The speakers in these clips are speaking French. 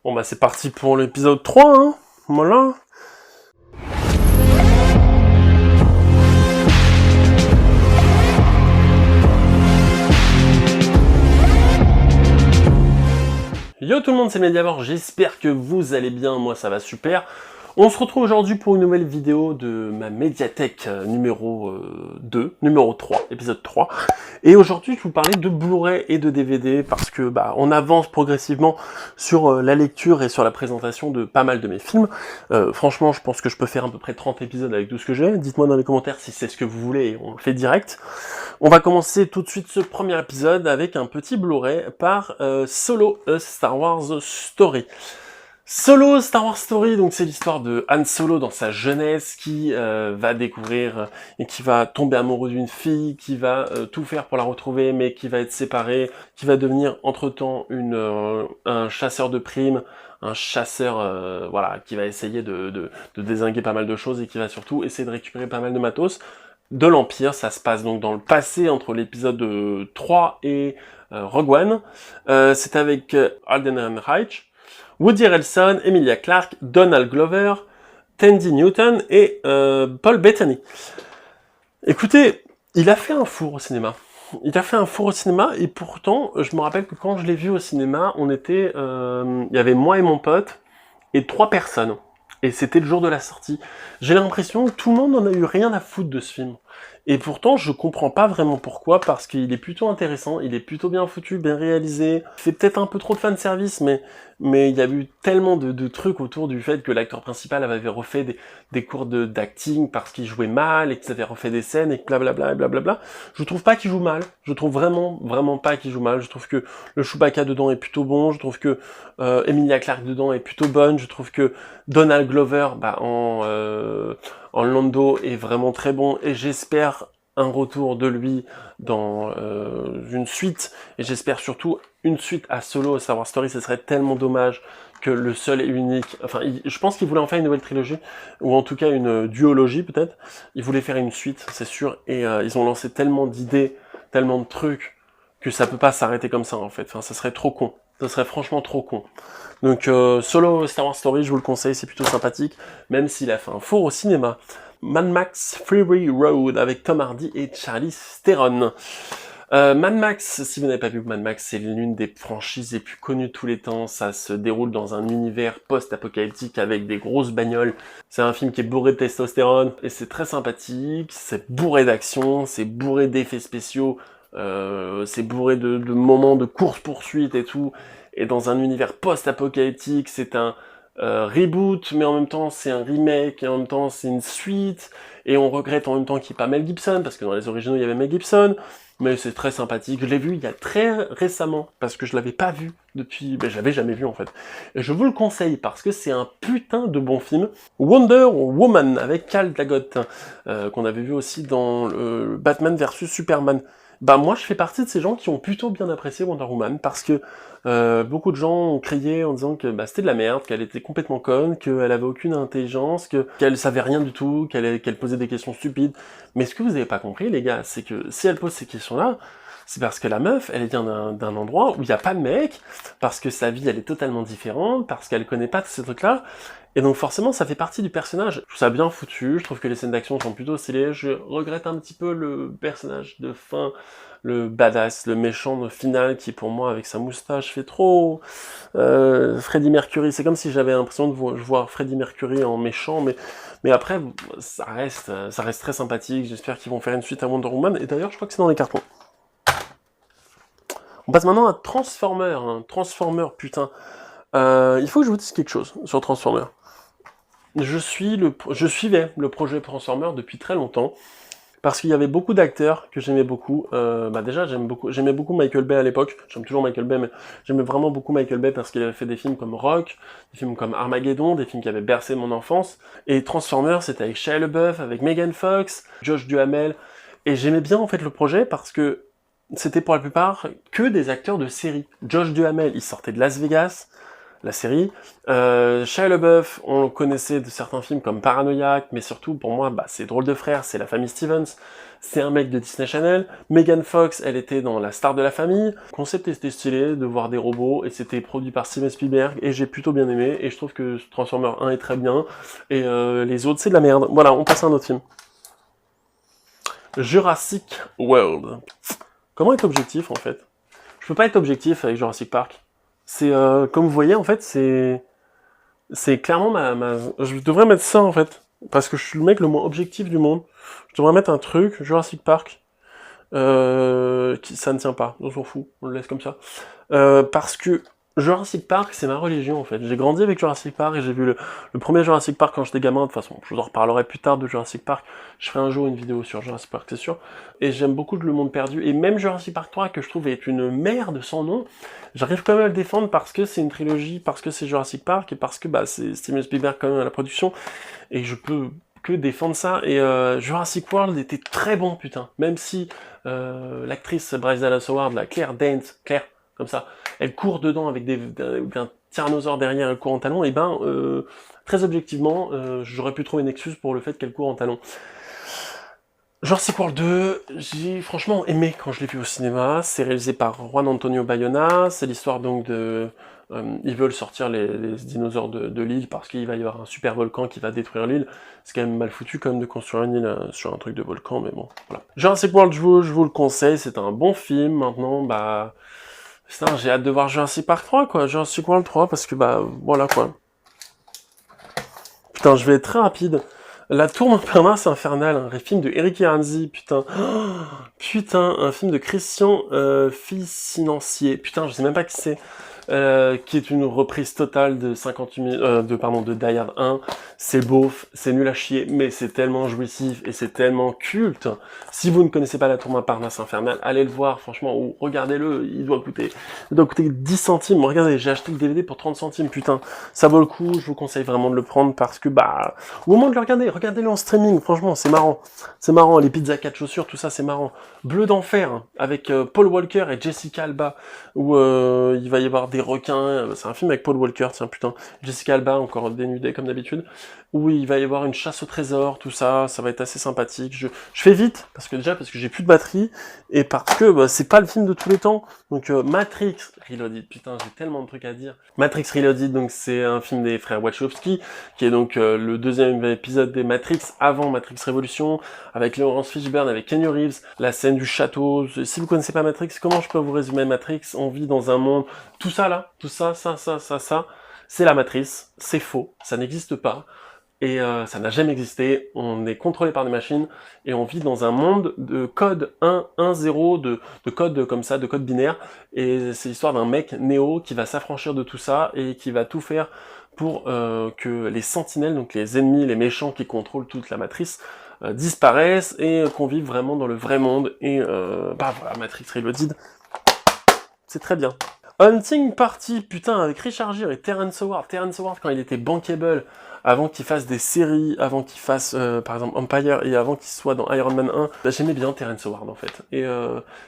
Bon bah c'est parti pour l'épisode 3, hein. Voilà. Yo tout le monde, c'est Mediavore, j'espère que vous allez bien, moi ça va super. On se retrouve aujourd'hui pour une nouvelle vidéo de ma médiathèque numéro 3, épisode 3. Et aujourd'hui, je vais vous parler de Blu-ray et de DVD parce que bah on avance progressivement sur la lecture et sur la présentation de pas mal de mes films. Franchement, je pense que je peux faire à peu près 30 épisodes avec tout ce que j'ai. Dites-moi dans les commentaires si c'est ce que vous voulez et on le fait direct. On va commencer tout de suite ce premier épisode avec un petit Blu-ray par Solo, A Star Wars Story. Solo Star Wars Story, donc c'est l'histoire de Han Solo dans sa jeunesse qui va découvrir et qui va tomber amoureux d'une fille, qui va tout faire pour la retrouver, mais qui va être séparé, qui va devenir entre-temps un chasseur de primes, un chasseur voilà, qui va essayer de dézinguer pas mal de choses et qui va surtout essayer de récupérer pas mal de matos de l'Empire. Ça se passe donc dans le passé entre l'épisode 3 et Rogue One. C'est avec Alden Ehrenreich, Woody Harrelson, Emilia Clarke, Donald Glover, Tandy Newton et Paul Bettany. Écoutez, il a fait un four au cinéma. Il a fait un four au cinéma et pourtant, je me rappelle que quand je l'ai vu au cinéma, il y avait moi et mon pote et 3 personnes. Et c'était le jour de la sortie. J'ai l'impression que tout le monde n'en a eu rien à foutre de ce film. Et pourtant, je comprends pas vraiment pourquoi, parce qu'il est plutôt intéressant, il est plutôt bien foutu, bien réalisé. Il fait peut-être un peu trop de fanservice, mais il y a eu tellement de trucs autour du fait que l'acteur principal avait refait des cours d'acting parce qu'il jouait mal, et qu'il avait refait des scènes, et que blablabla, et blablabla. Je trouve pas qu'il joue mal. Je trouve vraiment pas qu'il joue mal. Je trouve que le Chewbacca dedans est plutôt bon. Je trouve que Emilia Clarke dedans est plutôt bonne. Je trouve que Donald Glover, en Lando est vraiment très bon, et j'espère un retour de lui dans une suite, et j'espère surtout une suite à Solo, à Star Wars Story. Ce serait tellement dommage que le seul et unique, je pense qu'il voulait en faire une nouvelle trilogie, ou en tout cas une duologie peut-être. Il voulait faire une suite, c'est sûr, et ils ont lancé tellement d'idées, tellement de trucs, que ça peut pas s'arrêter comme ça en fait. Enfin, ça serait trop con. Ça serait franchement trop con. Donc Solo Star Wars Story, je vous le conseille, c'est plutôt sympathique, même s'il a fait un four au cinéma. Mad Max Fury Road avec Tom Hardy et Charlize Theron. Mad Max, si vous n'avez pas vu Mad Max, c'est l'une des franchises les plus connues de tous les temps. Ça se déroule dans un univers post-apocalyptique avec des grosses bagnoles. C'est un film qui est bourré de testostérone et c'est très sympathique. C'est bourré d'action, c'est bourré d'effets spéciaux, c'est bourré de moments de course-poursuite et tout. Et dans un univers post-apocalyptique, c'est un reboot, mais en même temps c'est un remake, et en même temps c'est une suite, et on regrette en même temps qu'il n'y ait pas Mel Gibson, parce que dans les originaux il y avait Mel Gibson, mais c'est très sympathique. Je l'ai vu il y a très récemment, parce que je l'avais pas vu depuis, je l'avais jamais vu en fait. Et je vous le conseille, parce que c'est un putain de bon film. Wonder Woman, avec Gal Gadot, qu'on avait vu aussi dans Batman vs Superman. Bah moi je fais partie de ces gens qui ont plutôt bien apprécié Wonder Woman, parce que beaucoup de gens ont crié en disant que c'était de la merde, qu'elle était complètement conne, qu'elle avait aucune intelligence, qu'elle savait rien du tout, qu'elle posait des questions stupides. Mais ce que vous avez pas compris les gars, c'est que si elle pose ces questions-là, c'est parce que la meuf, elle vient d'un endroit où il n'y a pas de mec, parce que sa vie elle est totalement différente, parce qu'elle connaît pas tous ces trucs-là, et donc forcément ça fait partie du personnage. Je trouve ça bien foutu, je trouve que les scènes d'action sont plutôt stylées, je regrette un petit peu le personnage de fin, le badass, le méchant final qui pour moi avec sa moustache fait trop Freddie Mercury. C'est comme si j'avais l'impression de voir Freddie Mercury en méchant, mais après ça reste très sympathique. J'espère qu'ils vont faire une suite à Wonder Woman, et d'ailleurs je crois que c'est dans les cartons. On passe maintenant à Transformer, hein. Transformer, putain. Il faut que je vous dise quelque chose sur Transformer. Je suivais le projet Transformer depuis très longtemps, parce qu'il y avait beaucoup d'acteurs que j'aimais beaucoup. Déjà, j'aimais beaucoup Michael Bay à l'époque. J'aime toujours Michael Bay, mais j'aimais vraiment beaucoup Michael Bay parce qu'il avait fait des films comme Rock, des films comme Armageddon, des films qui avaient bercé mon enfance. Et Transformer, c'était avec Shia LaBeouf, avec Megan Fox, Josh Duhamel. Et j'aimais bien en fait le projet parce que c'était pour la plupart que des acteurs de série. Josh Duhamel, il sortait de Las Vegas. la série. Shia LaBeouf, on le connaissait de certains films comme Paranoïaque, mais surtout pour moi, bah, c'est Drôle de frère, c'est la famille Stevens, c'est un mec de Disney Channel. Megan Fox, elle était dans La Star de la famille. Le concept était stylé de voir des robots, et c'était produit par Steven Spielberg, et j'ai plutôt bien aimé, et je trouve que Transformers 1 est très bien, et les autres, c'est de la merde. Voilà, on passe à un autre film. Jurassic World. Comment être objectif, en fait? Je peux pas être objectif avec Jurassic Park. C'est, comme vous voyez, en fait, c'est clairement Je devrais mettre ça, en fait. Parce que je suis le mec le moins objectif du monde. Je devrais mettre un truc, Jurassic Park. Ça ne tient pas, on s'en fout, on le laisse comme ça. Parce que Jurassic Park, c'est ma religion, en fait. J'ai grandi avec Jurassic Park, et j'ai vu le premier Jurassic Park quand j'étais gamin. De toute façon, je vous en reparlerai plus tard de Jurassic Park. Je ferai un jour une vidéo sur Jurassic Park, c'est sûr. Et j'aime beaucoup Le Monde Perdu. Et même Jurassic Park 3, que je trouve est une merde sans nom, j'arrive quand même à le défendre parce que c'est une trilogie, parce que c'est Jurassic Park, et parce que bah, c'est Steven Spielberg quand même à la production. Et je peux que défendre ça. Et Jurassic World était très bon, putain. Même si l'actrice Bryce Dallas Howard, la Claire Danes, Claire, comme ça, elle court dedans avec un tyrannosaure derrière, elle court en talons, et ben, très objectivement, j'aurais pu trouver une excuse pour le fait qu'elle court en talons. Jurassic World 2, j'ai franchement aimé quand je l'ai vu au cinéma. C'est réalisé par Juan Antonio Bayona. C'est l'histoire donc de... ils veulent sortir les dinosaures de l'île parce qu'il va y avoir un super volcan qui va détruire l'île. C'est quand même mal foutu quand même de construire une île sur un truc de volcan, mais bon, voilà. Jurassic World, je vous le conseille, c'est un bon film. Maintenant, bah... Putain, j'ai hâte de voir Jurassic Park 3, quoi. Jurassic World 3, parce que, bah, voilà, quoi. Putain, je vais être très rapide. La Tour Montparnasse infernale, un film de Eric et Ramsey, putain. Oh, putain, un film de Christian Financier. Putain, je sais même pas qui c'est. Qui est une reprise totale de 58 minutes, de Die Hard 1. C'est beauf, c'est nul à chier, mais c'est tellement jouissif et c'est tellement culte. Si vous ne connaissez pas La Tour Montparnasse infernale, allez le voir, franchement, ou regardez-le, il doit coûter 10 centimes. Regardez, j'ai acheté le DVD pour 30 centimes, putain. Ça vaut le coup, je vous conseille vraiment de le prendre parce que, bah, au moment de le regarder, regardez-le en streaming, franchement, c'est marrant. C'est marrant, les pizzas 4 chaussures, tout ça, c'est marrant. Bleu d'enfer, hein, avec Paul Walker et Jessica Alba, où il va y avoir des requins, c'est un film avec Paul Walker, tiens, putain, Jessica Alba, encore dénudée comme d'habitude, où il va y avoir une chasse au trésor, tout ça, ça va être assez sympathique. Je fais vite, parce que j'ai plus de batterie, et parce que bah, c'est pas le film de tous les temps. Donc Matrix Reloaded, putain, j'ai tellement de trucs à dire. Matrix Reloaded, donc c'est un film des frères Wachowski, qui est donc le deuxième épisode des Matrix, avant Matrix Révolution, avec Laurence Fishburne, avec Keanu Reeves, la scène du château. Si vous connaissez pas Matrix, comment je peux vous résumer Matrix? On vit dans un monde, tout ça là, tout ça, ça, c'est la matrice, c'est faux, ça n'existe pas. Et ça n'a jamais existé, on est contrôlé par des machines, et on vit dans un monde de code 1, 1, 0, de code comme ça, de code binaire, et c'est l'histoire d'un mec, Neo, qui va s'affranchir de tout ça, et qui va tout faire pour que les sentinelles, donc les ennemis, les méchants qui contrôlent toute la matrice, disparaissent, et qu'on vive vraiment dans le vrai monde, et bah voilà, Matrix Reloaded, c'est très bien. Hunting Party, putain, avec Richard Gere et Terrence Howard. Terrence Howard, quand il était bankable, avant qu'il fasse des séries, avant qu'il fasse, par exemple, Empire, et avant qu'il soit dans Iron Man 1, bah, j'aimais bien Terrence Howard, en fait. Et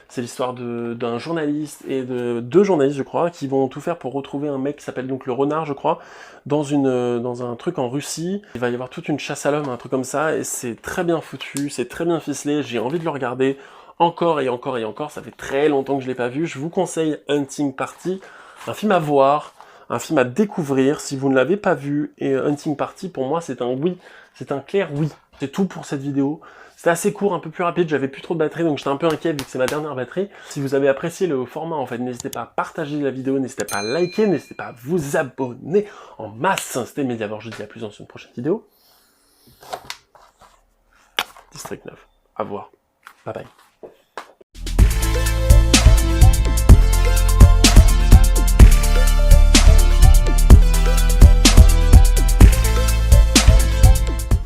c'est l'histoire d'un journaliste et de 2 journalistes, je crois, qui vont tout faire pour retrouver un mec qui s'appelle donc le Renard, je crois, dans un truc en Russie. Il va y avoir toute une chasse à l'homme, un truc comme ça, et c'est très bien foutu, c'est très bien ficelé, j'ai envie de le regarder. Encore et encore et encore, ça fait très longtemps que je l'ai pas vu. Je vous conseille Hunting Party, un film à voir, un film à découvrir si vous ne l'avez pas vu. Et Hunting Party, pour moi, c'est un oui, c'est un clair oui. C'est tout pour cette vidéo. C'était assez court, un peu plus rapide, j'avais plus trop de batterie, donc j'étais un peu inquiet vu que c'est ma dernière batterie. Si vous avez apprécié le format, en fait, n'hésitez pas à partager la vidéo, n'hésitez pas à liker, n'hésitez pas à vous abonner en masse. C'était Mediavore, je vous dis à plus dans une prochaine vidéo. District 9, à voir. Bye bye.